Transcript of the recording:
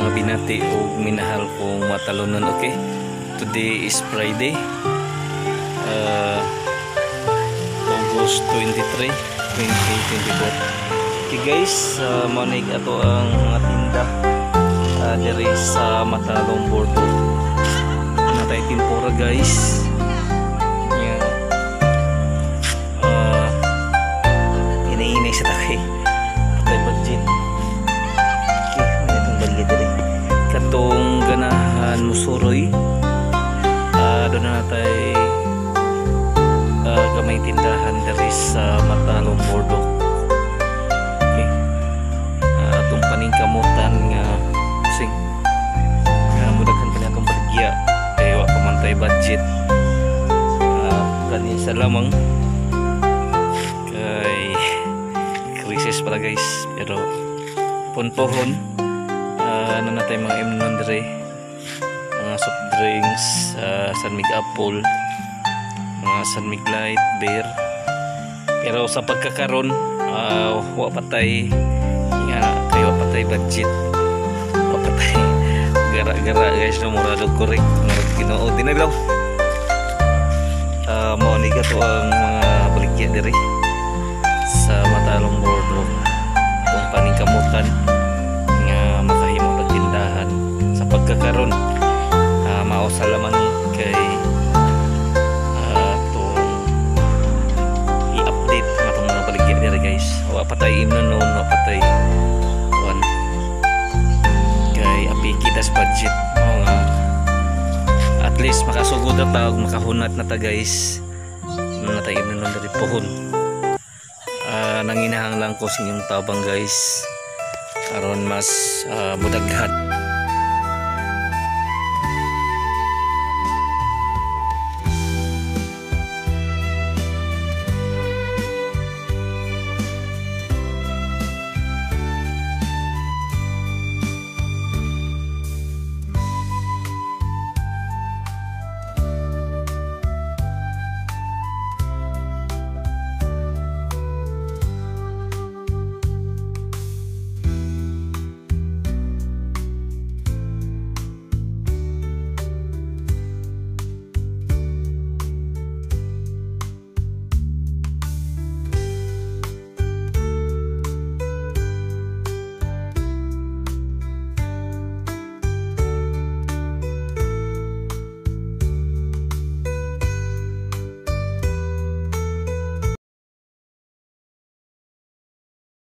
mga binati o minahal kong matalunan. Okay, today is Friday, August 23, 2024. Okay guys, manig ato ang mga tinda diri sa Matalong Bordo. Natay tempura guys. Inainay sa takay. Patay budget. Okay, may itong baligya diri. Katong ganahan musuroy. Doon na natay gamay tindahan diri sa Matalong Bordo. Okay. Atong paningkamutan nga sing mudaghan pa niya itong baligya. Kaya wa pamantay budget. Ganyan sa lamang. Kay krisis pala guys, pero punpohon na natay mga imnon diri, mga soft drinks, San Mig Apple, mga San Mig Light, beer. Pero sa pagkakaron wa patay nga kayo patay budget, wa patay gara-gara guys, no murado correct murag Ginoo dinabilaw. Mao ni gato ang mga baligya diri sa Matalong Bordo kung paningkamutan nga makahimo pagtindahan sa pagkakaron. Mao salaman kay atong i-update ang atong mga baligya diri guys. Wa patay imnon noon, wa patay kuan kay api kita sa budget. At least makasugod na ta, makahunat na ta guys. Natay imnon noon diri pohon. Nanginahanglan ko sa inyong tabang guys aron mas mudaghat